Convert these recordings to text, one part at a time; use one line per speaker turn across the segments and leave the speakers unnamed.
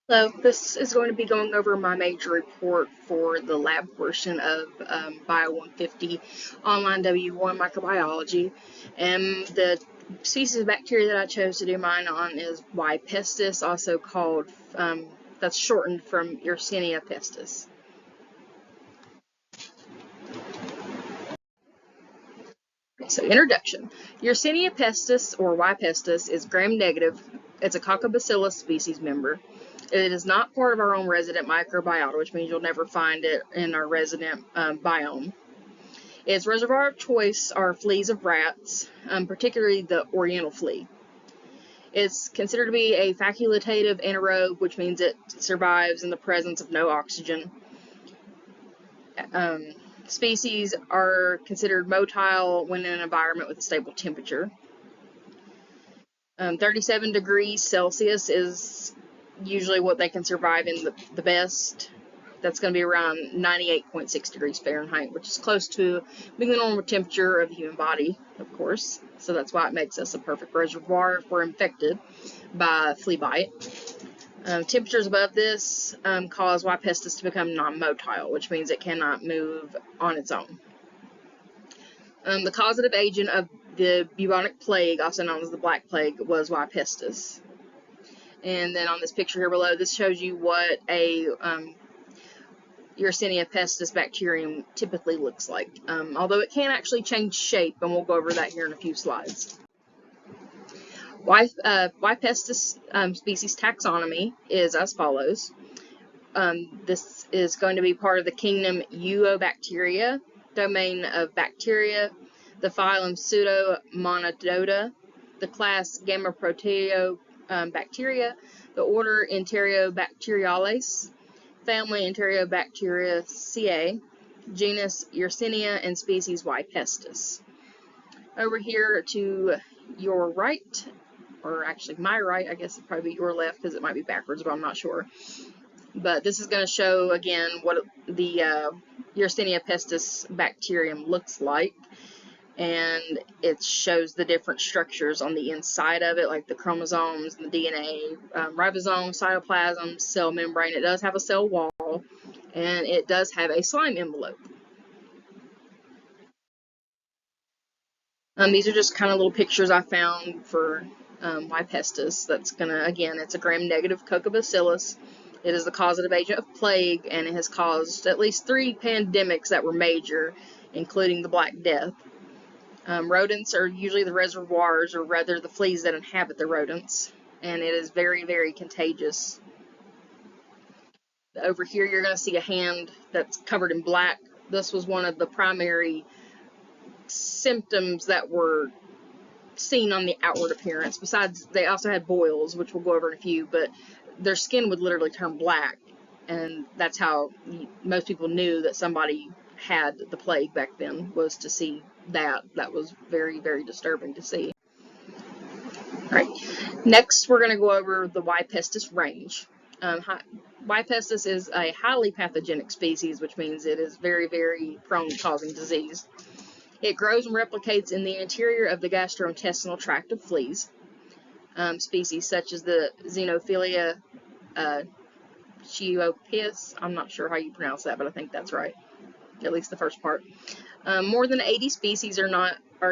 So this is going to be going over my major report for the lab portion of Bio 150 Online W1 Microbiology. And the species of bacteria that I chose to do mine on is Y. pestis, also called, that's shortened from Yersinia pestis. So introduction. Yersinia pestis, or Y. pestis, is gram-negative. It's a Coccobacillus species member. It is not part of our own resident microbiota, which means you'll never find it in our resident biome. Its reservoir of choice are fleas of rats, particularly the oriental flea. It's considered to be a facultative anaerobe, which means it survives in the presence of no oxygen. Species are considered motile when in an environment with a stable temperature. 37 degrees Celsius is usually what they can survive in the best. That's going to be around 98.6 degrees Fahrenheit, which is close to being the normal temperature of the human body, of course. So that's why it makes us a perfect reservoir if we're infected by flea bite. Temperatures above this cause Y. pestis to become non-motile, which means it cannot move on its own. The causative agent of the bubonic plague, also known as the Black Plague, was Y. pestis. And then on this picture here below, this shows you what a Yersinia pestis bacterium typically looks like, although it can actually change shape, and we'll go over that here in a few slides. Y. pestis species taxonomy is as follows. This is going to be part of the kingdom Eubacteria, domain of bacteria, the phylum Pseudomonadota, the class Gammaproteobacteria, the order Enterobacteriales, family Enterobacteriaceae, genus Yersinia, and species Y. pestis. Over here to your right, or actually my right, I guess it'd probably be your left because it might be backwards, but I'm not sure. But this is going to show again what the Yersinia pestis bacterium looks like, and it shows the different structures on the inside of it, like the chromosomes, the DNA, ribosome, cytoplasm, cell membrane. It does have a cell wall, and it does have a slime envelope. These are just kind of little pictures I found for Y. pestis. That's gonna, again, it's a gram-negative Coccobacillus. It is the causative agent of plague, and it has caused at least 3 pandemics that were major, including the Black Death. Rodents are usually the reservoirs, or rather the fleas that inhabit the rodents, and it is very, very contagious. Over here you're going to see a hand that's covered in black. This was one of the primary symptoms that were seen on the outward appearance. Besides, they also had boils, which we'll go over in a few, but their skin would literally turn black, and that's how most people knew that somebody had the plague back then, was to see that. That was very, very disturbing to see. All right, next we're going to go over the Y. pestis range. Y. pestis is a highly pathogenic species, which means it is very, very prone to causing disease. It grows and replicates in the interior of the gastrointestinal tract of fleas. Species such as the Xenophilia Chiopis, I'm not sure how you pronounce that, but I think that's right, at least the first part. More than 80 species are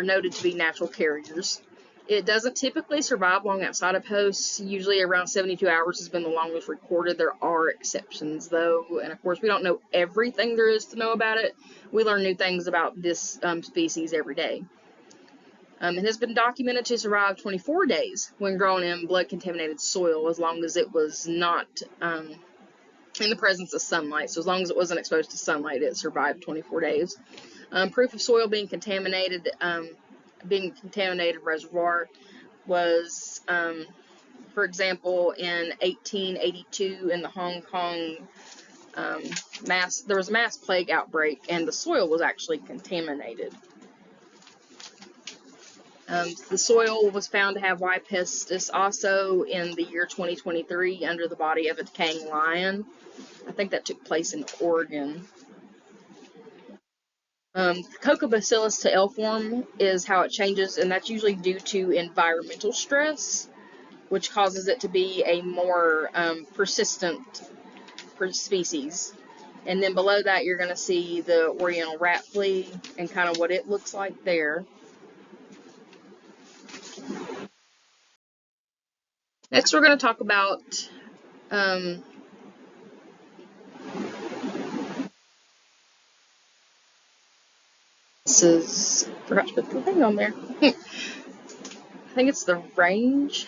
noted to be natural carriers. It doesn't typically survive long outside of hosts. Usually around 72 hours has been the longest recorded. There are exceptions, though, and of course we don't know everything there is to know about it. We learn new things about this species every day. It has been documented to survive 24 days when grown in blood-contaminated soil, as long as it was not in the presence of sunlight. So as long as it wasn't exposed to sunlight, it survived 24 days. Proof of soil being contaminated reservoir was, for example, in 1882 in the Hong Kong there was a mass plague outbreak, and the soil was actually contaminated. The soil was found to have Y. pestis also in the year 2023 under the body of a decaying lion. I think that took place in Oregon. Coccobacillus to L form is how it changes, and that's usually due to environmental stress. which causes it to be a more persistent species. And then below that, you're going to see the Oriental rat flea and kind of what it looks like there. Next, we're going to talk about forgot to put the thing on there. I think it's the range.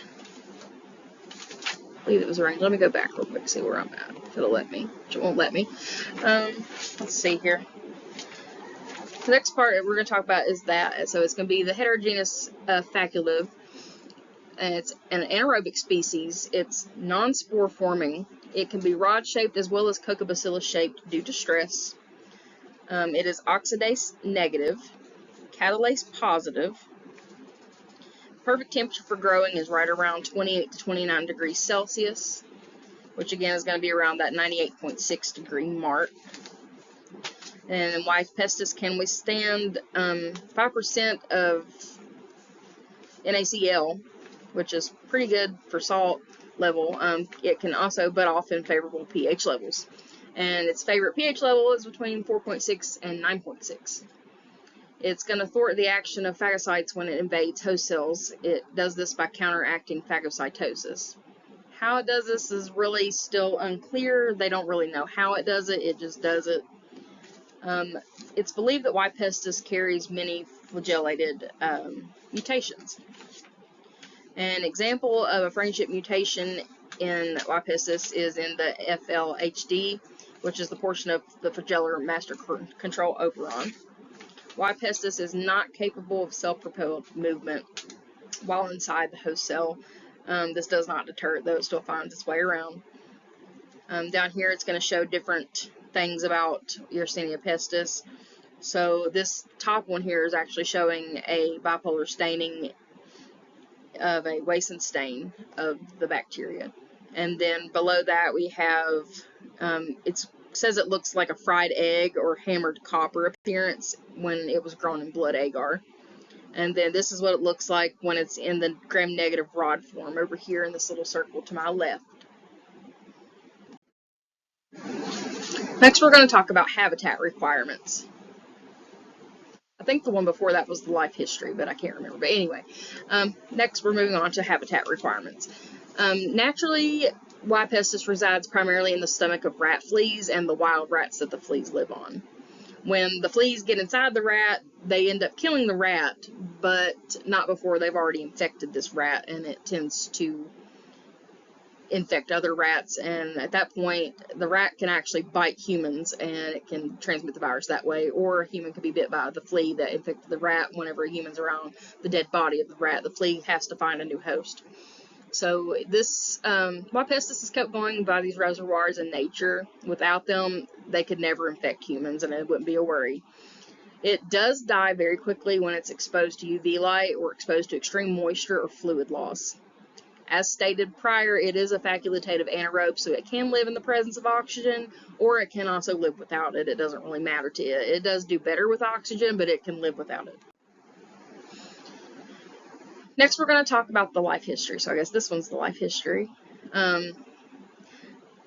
I believe it was a range. Let me go back real quick, see where I'm at. If it'll let me, which it won't let me. Let's see here. The next part that we're going to talk about is that. So it's going to be the heterogeneous faculum. And it's an anaerobic species. It's non-spore forming. It can be rod-shaped as well as Coccobacillus-shaped due to stress. It is oxidase negative, catalase positive. Perfect temperature for growing is right around 28 to 29 degrees Celsius, which again is going to be around that 98.6 degree mark. And Y. pestis can withstand 5% of NaCl, which is pretty good for salt level. It can also butt off in favorable pH levels. And its favorite pH level is between 4.6 and 9.6. It's going to thwart the action of phagocytes when it invades host cells. It does this by counteracting phagocytosis. How it does this is really still unclear. They don't really know how it does it. It just does it. It's believed that Y. pestis carries many flagellated mutations. An example of a friendship mutation in Y. pestis is in the FLHD, which is the portion of the flagellar master control operon. Y. pestis is not capable of self-propelled movement while inside the host cell. This does not deter it, though it still finds its way around. Down here, it's going to show different things about Yersinia pestis. So this top one here is actually showing a bipolar staining of a Wason stain of the bacteria. And then below that, we have, it says it looks like a fried egg or hammered copper appearance when it was grown in blood agar. And then this is what it looks like when it's in the gram-negative rod form over here in this little circle to my left. Next, we're going to talk about habitat requirements. I think the one before that was the life history, but I can't remember. But anyway, next we're moving on to habitat requirements. Naturally, Y. pestis resides primarily in the stomach of rat fleas and the wild rats that the fleas live on. When the fleas get inside the rat, they end up killing the rat, but not before they've already infected this rat, and it tends to infect other rats, and at that point the rat can actually bite humans and it can transmit the virus that way, or a human could be bit by the flea that infected the rat. Whenever a human's around the dead body of the rat, the flea has to find a new host. So this Y. pestis is kept going by these reservoirs in nature. Without them, they could never infect humans and it wouldn't be a worry. It does die very quickly when it's exposed to UV light or exposed to extreme moisture or fluid loss. As stated prior, it is a facultative anaerobe, so it can live in the presence of oxygen, or it can also live without it. It doesn't really matter to it. It does do better with oxygen, but it can live without it. Next, we're going to talk about the life history. So I guess this one's the life history.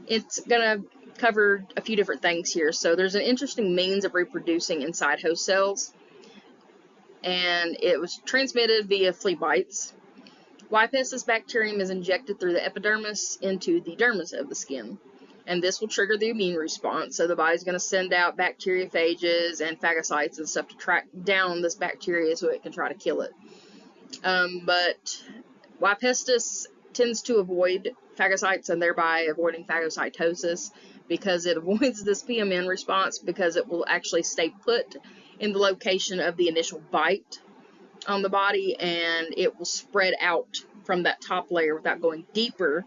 It's going to cover a few different things here. So there's an interesting means of reproducing inside host cells, and it was transmitted via flea bites. Y. pestis bacterium is injected through the epidermis into the dermis of the skin, and this will trigger the immune response. So the body's going to send out bacteriophages and phagocytes and stuff to track down this bacteria so it can try to kill it. But Y. pestis tends to avoid phagocytes and thereby avoiding phagocytosis because it avoids this PMN response, because it will actually stay put in the location of the initial bite on the body, and it will spread out from that top layer without going deeper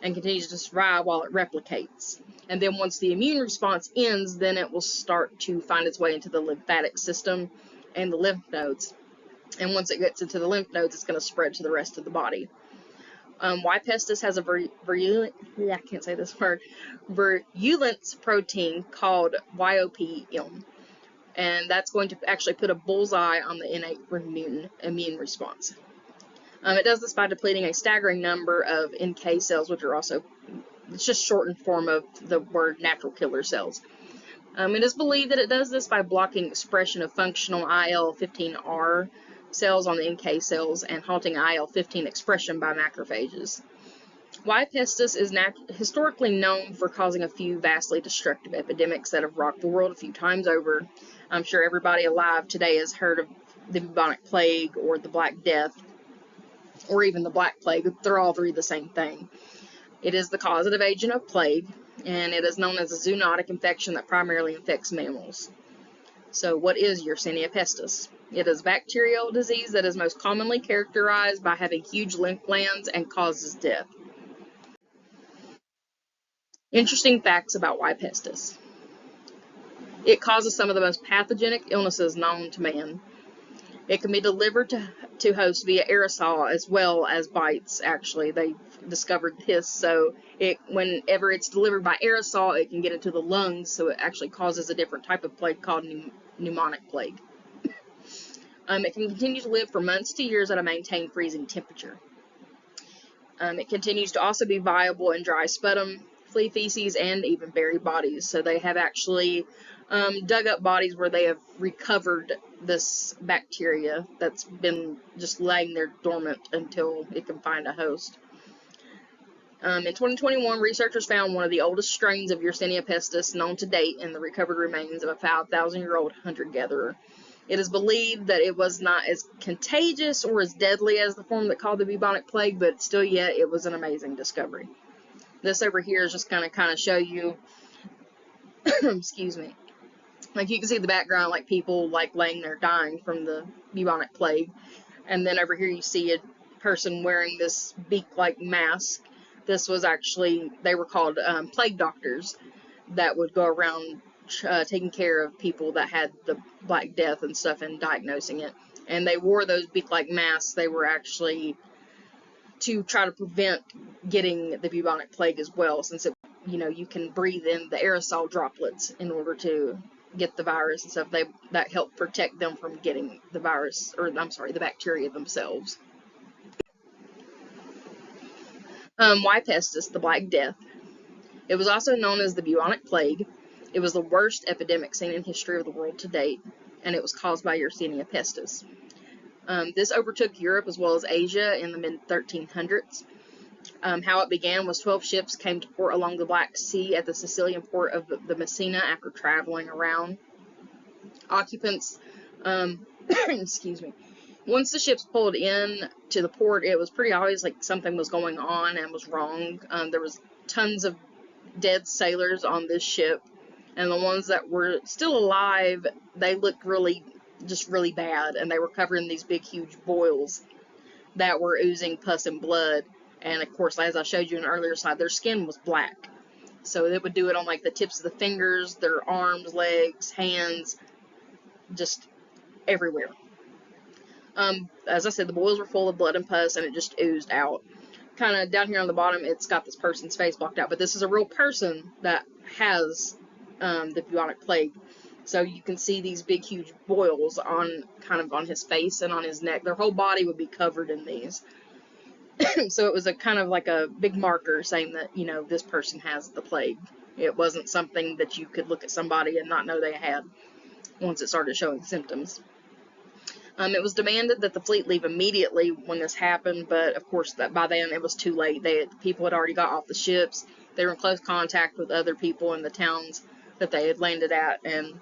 and continues to survive while it replicates. And then once the immune response ends, then it will start to find its way into the lymphatic system and the lymph nodes. And once it gets into the lymph nodes, it's going to spread to the rest of the body. Y. pestis has a virulence protein called YOPM. And that's going to actually put a bullseye on the innate immune response. It does this by depleting a staggering number of NK cells, which are also, it's just shortened form of the word natural killer cells. It is believed that it does this by blocking expression of functional IL-15R cells on the NK cells and halting IL-15 expression by macrophages. Y. pestis is historically known for causing a few vastly destructive epidemics that have rocked the world a few times over. I'm sure everybody alive today has heard of the bubonic plague or the Black Death, or even the Black Plague. They're all three the same thing. It is the causative agent of plague, and it is known as a zoonotic infection that primarily infects mammals. So what is Yersinia pestis? It is a bacterial disease that is most commonly characterized by having huge lymph glands and causes death. Interesting facts about Y. pestis. It causes some of the most pathogenic illnesses known to man. It can be delivered to hosts via aerosol as well as bites, actually. They discovered this, so whenever it's delivered by aerosol, it can get into the lungs, so it actually causes a different type of plague called pneumonic plague. It can continue to live for months to years at a maintained freezing temperature. It continues to also be viable in dry sputum, flea feces, and even buried bodies. So they have actually dug up bodies where they have recovered this bacteria that's been just laying there dormant until it can find a host. In 2021, researchers found one of the oldest strains of Yersinia pestis known to date in the recovered remains of a 5,000-year-old hunter-gatherer. It is believed that it was not as contagious or as deadly as the form that called the bubonic plague, but still yet it was an amazing discovery. This over here is just going to kind of show you, excuse me, like you can see the background, like people like laying there dying from the bubonic plague. And then over here you see a person wearing this beak-like mask. This was actually, they were called plague doctors that would go around taking care of people that had the Black Death and stuff and diagnosing it. And they wore those beak-like masks. They were actually to try to prevent getting the bubonic plague as well, since you can breathe in the aerosol droplets in order to get the virus and stuff. That helped protect them from getting the virus, or I'm sorry, the bacteria themselves. Y. pestis, the Black Death. It was also known as the bubonic plague. It was the worst epidemic seen in history of the world to date, and it was caused by Yersinia pestis. This overtook Europe as well as Asia in the mid-1300s. How it began was 12 ships came to port along the Black Sea at the Sicilian port of the Messina after traveling around. Occupants, excuse me, once the ships pulled in to the port, it was pretty obvious like something was going on and was wrong. There was tons of dead sailors on this ship, and the ones that were still alive, they looked really bad, and they were covered in these big huge boils that were oozing pus and blood. And of course, as I showed you in an earlier slide, their skin was black, so it would do it on like the tips of the fingers, their arms, legs, hands, just everywhere. As I said, the boils were full of blood and pus, and it just oozed out. Kind of down here on the bottom, it's got this person's face blocked out, but this is a real person that has the bubonic plague. So you can see these big, huge boils on his face and on his neck. Their whole body would be covered in these. So it was a kind of like a big marker saying that, this person has the plague. It wasn't something that you could look at somebody and not know they had once it started showing symptoms. It was demanded that the fleet leave immediately when this happened, but of course by then it was too late. People had already got off the ships. They were in close contact with other people in the towns that they had landed at, and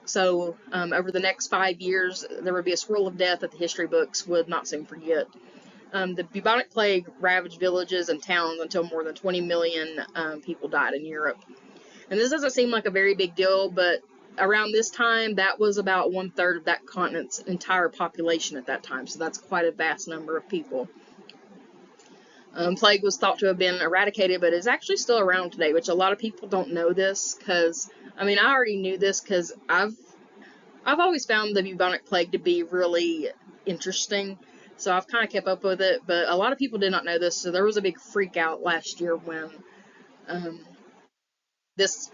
so over the next 5 years there would be a swirl of death that the history books would not soon forget. The bubonic plague ravaged villages and towns until more than 20 million people died in Europe. And this doesn't seem like a very big deal, but around this time, that was about 1/3 of that continent's entire population at that time, so that's quite a vast number of people. Plague was thought to have been eradicated, but is actually still around today, which a lot of people don't know this, because, I already knew this, because I've always found the bubonic plague to be really interesting, so I've kind of kept up with it, but a lot of people did not know this, so there was a big freak out last year when, this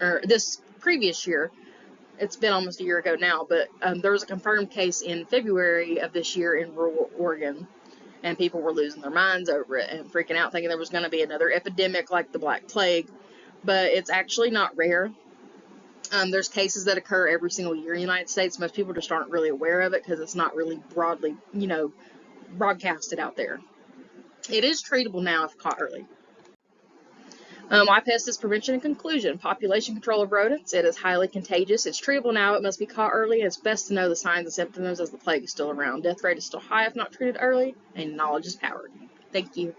previous year, it's been almost a year ago now, but there was a confirmed case in February of this year in rural Oregon. and people were losing their minds over it and freaking out, thinking there was going to be another epidemic like the Black Plague. But it's actually not rare. There's cases that occur every single year in the United States. Most people just aren't really aware of it because it's not really broadly, broadcasted out there. It is treatable now if caught early. Why pest is prevention and conclusion. Population control of rodents. It is highly contagious. It's treatable now. It must be caught early. It's best to know the signs and symptoms as the plague is still around. Death rate is still high if not treated early, and knowledge is power. Thank you.